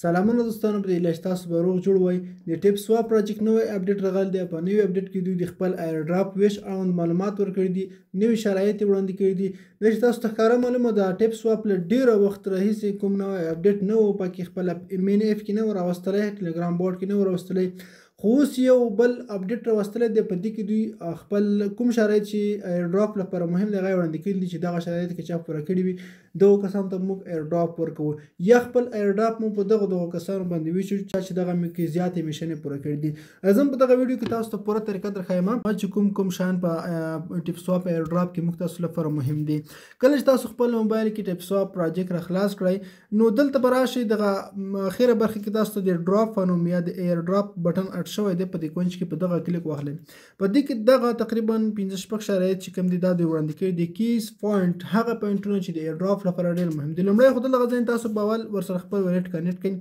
سلامونه دوستانو، په دې لږ تاسو به روغ جوړ وئ. د ټیپ سواپ پروجیکټ نوی اپډیټ راغلی دی. په نوي اپډیټ کې دوی د خپل ایر ډراپ ویش اړوند معلومات ورکړي دي، نوي شرایط یې وړاندې کړي دي. دا چې تاسو ته ښکاره معلومه ده ټیپ سواپ له ډېره وخت راهیسې کوم نوی اپډیټ نه و پکې خپل مین ایف کې نه و راوستلی، ټلګرام بورډ کې نه و راوستلی، خو اوس یو بل اپډیټ راوستلی دی. په دې کې دوی خپل کوم شرایط چې ایر ډراپ لپاره مهم دی هغه یې وړاندې کړي دي چې دغه شرایط که چا پوره کړي وي دغو کسانو ته موږ ایر ډراپ ورکوو، یا خپل ایر ډراپ مو په دغو کسانو باندې ویشو چې دغه کې زیاتې میشنې پوره کړي دي. زه هم په دغه ویډیو کې تاسو ته پوره طریقه درښیم چې کوم شیان په ټیپ سواپ ایر ډراپ کې موږ تاسو لپاره مهم دي. کله چې تاسو خپل موبایل کې ټیپ سواپ پروجیکټ را خلاص کړئ نو دلته به راشئ، دغه اخره برخه کې تاسو ته د ډراپ نوم یا د ایر ډراپ بټن اډ شوی دی، په دې کونج کې په دغه کلیک واخلئ. په دې کې دغه تقریبا 15 شرایط چې کوم دي دا دوی وړاندې کړي دي. کیز پوینټ هغه پوینټونه چې د ایر ډراپ لپاره ډېر مهم دي. لومړی خو دغه ځای تاسو به اول ورسره خپل والټ کنیکټ کړئ.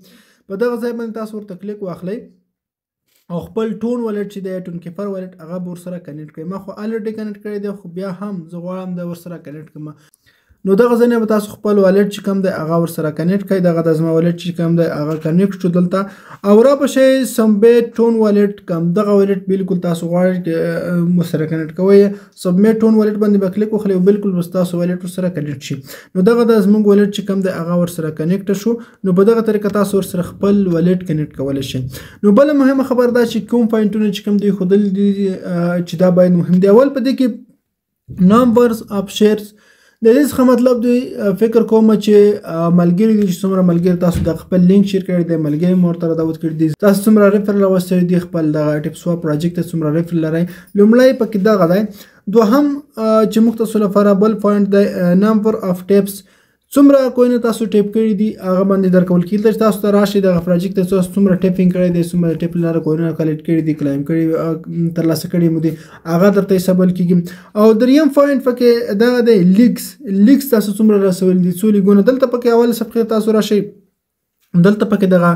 په دغه ځای باندې تاسو ورته کلیک واخلئ او خپل ټون والټ چې دی ټون کیپر والټ هغه به ورسره کنیکټ کړئ. ما خو الریډي کنیکټ کړی دی، خو بیا هم زه غواړم د ورسره کنیکټ کړم. نو دغه ځای نه به تاسو خپل والټ چې کوم دی هغه ورسره کنیکټ کړئ. دغه د زما والټ چې کوم دی هغه کنیکټ شو دلته، او را به شئ سبمیټ ټون والټ کوم دغه والټ بالکل تاسو غواړئ ورسره کنیکټ کوئ. سبمیټ ټون والټ باندې به کلیک وکړئ او بالکل به ستاسو والټ ورسره کنیکټ شي. نو دغه د زموږ والټ چې کوم دی هغه ورسره کنیکټ شو. نو په دغه طریقه تاسو ورسره خپل والټ کنیکټ کولی شئ. نو بله مهمه خبر دا چې کوم پوینټونه چې کوم دوی ښودلي دي چې دا باید مهم دي. اول په دې کې نمبرز اف شیرز، د دې څخه مطلب دوی فکر کوم چې ملګري دي چې څومره ملګري تاسو د خپل لینک شیر کړی دی، ملګري مو ورته دعوت کړي دي، تاسو څومره ریفرل راوستلی دي خپل دغه ټیپ سواپ پروجیکټ ته څومره ریفرل لرئ. لومړی پکې دغه دی. دوهم چې موږ تاسو لپاره بل پوینټ دی نمبر اف ټیپس، څومره کوینه تاسو ټیپ کړي دي هغه باندې درکول کېږي چې تاسو ته راشي دغه پروجیکټ ته تاسو څومره ټیپینګ کړی دی، څومره ټیپ لاره کوینه کلیکټ کړي دي، کلایم کړي ترلاسه کړي مو دي هغه درته حسابول کېږي. او دریم پوینټ پکې دغه دی لیکس تاسو څومره رسولي دي، څو لیکونه. دلته پکې اول صفحې تاسو راشئ، دلته پکې دغه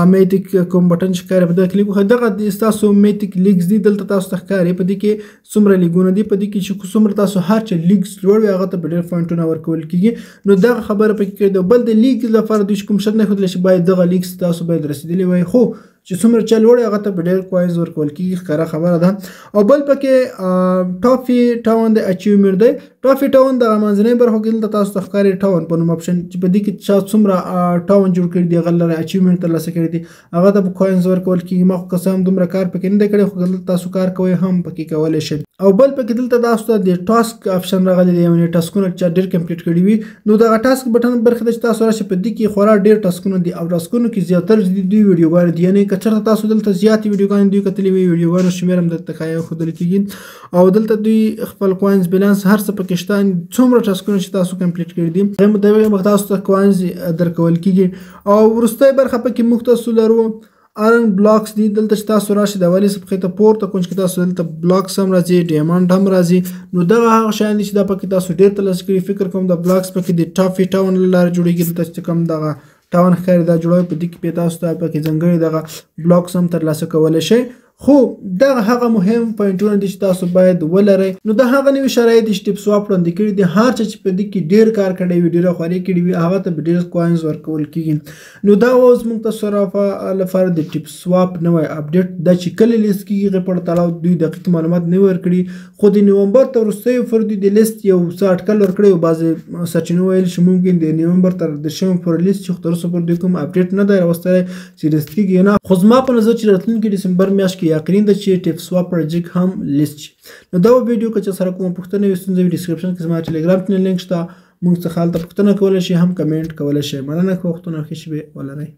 میټیک کوم بټن چې ښکاري په دغه کلیک وکړئ. دغه ستاسو میټیک لیګز دي، دلته تاسو ته ښکاري په دې کې څومره لیګونه دي، په دې کې چې څومره تاسو هر چې لیګز لوړ وي هغه ته په ډېر پوینټونه ورکول کېږي. نو دغه خبره پکې کړې ده. بل د لیګ لپاره دوی کوم شرط نه ښودلی چې باید دغه لیګز تاسو باید رسېدلی وای، خو چې څومره چا لوړ هغه ته په ډېر کوینز ورکول کېږي، ښکاره خبره ده. او بل پکې ټافي ټاون د اچیومنټ دی. ټافي ټاون دغه منځنۍ برخو کې دلته تاسو ته ښکاري ټاون په نوم اپشن چې په دې کې چا څومره ټاون جوړ کړي دي هغه لره اچیومنټ ترلاسه کړي دي هغه ته په کوینز ورکول کېږي. ما خو که څه هم دومره کار پکې نه دی کړی، خو دلته تاسو کار کوئ هم پکې کولی شئ. او بل پکې دلته تاسو ته د ټاسک اپشن راغلی دی، یعنې ټاسکونه چې ډېر کمپلیټ کړي وي. نو دغه ټاسک بټن برخه ده چې تاسو راشئ، په دې کې خورا ډېر ټاسکونه دي او ټاسکونو کې زیاتره دوی ویډیوګانې دي. یعنې که چېرته تاسو دلته زیاتې ویډیوګانې دوی کتلې وي، ویډیوګانو شمېر هم درته ښودل کېږي. او دلته دوی خپل کوینز بیلانس هر څه پکې شته، څومره ټاسکونه چې تاسو کمپلیټ کړي دي هغې مطابق تاسو ته کوینز درکول کېږي. او وروستی برخه پکې موږ تاسو لرو ارن بلاکس دي. دلته چې تاسو راشئ د اولې صفحې ته پورته کونج کې تاسو دلته بلاکس هم راځي، ډایمنډ هم راځي. نو دغه هغه شیان دي چې دا پکې تاسو ډېر ترلاسه کړي. فکر کوم د بلاکس پکې د ټافي ټاون له لارې جوړېږي. دلته چې کوم دغه ټاون ښکاري دا جوړوي، په دې کې تاسو ته پکې ځانګړي دغه بلاکس هم ترلاسه کولی شئ. خو دغه هغه مهم پوینټونه دي چې تاسو باید ولرئ. نو دا هغه نوي شرایط دي چې ټیپ سواپ وړاندې کړي دي. هر چا چې په دې کې ډېر کار کړی وي، ډېره خواري کړې وي، هغه ته به ډېر کوینز ورکول کېږي. نو دا اوس موږ تاسو لپاره د ټیپ سواپ نوی اپډیټ دا چې کله لیست کېږي هغې په تړاو دوی دقیق معلومات نه ورکړي، خو د نومبر تر وروستیو پورې دوی د لیست یو څه اټکل ورکړی و. بعضې سرچینو ویل چې ممکن د نومبر تر 10 پورې لیست چې خو تر اوسه پورې دوی کوم اپډیټ نه دی راوستلی چې لیست کېږي نه. خو زما په نظر چې راتلونکي ډسمبر میاشت کې یقین ده چې ټیپ سواپ پروجیکټ هم لیست شي. نو دا ویډیو که چا سره کومه پوښتنه وي ستونزه وي، ډسکرپشن کې زما ټلګرام چینل لینک شته، موږ څخه هلته پوښتنه کولی شئ، هم کمنټ کولی شئ. مننه که وختونه ښه شوې ولرئ.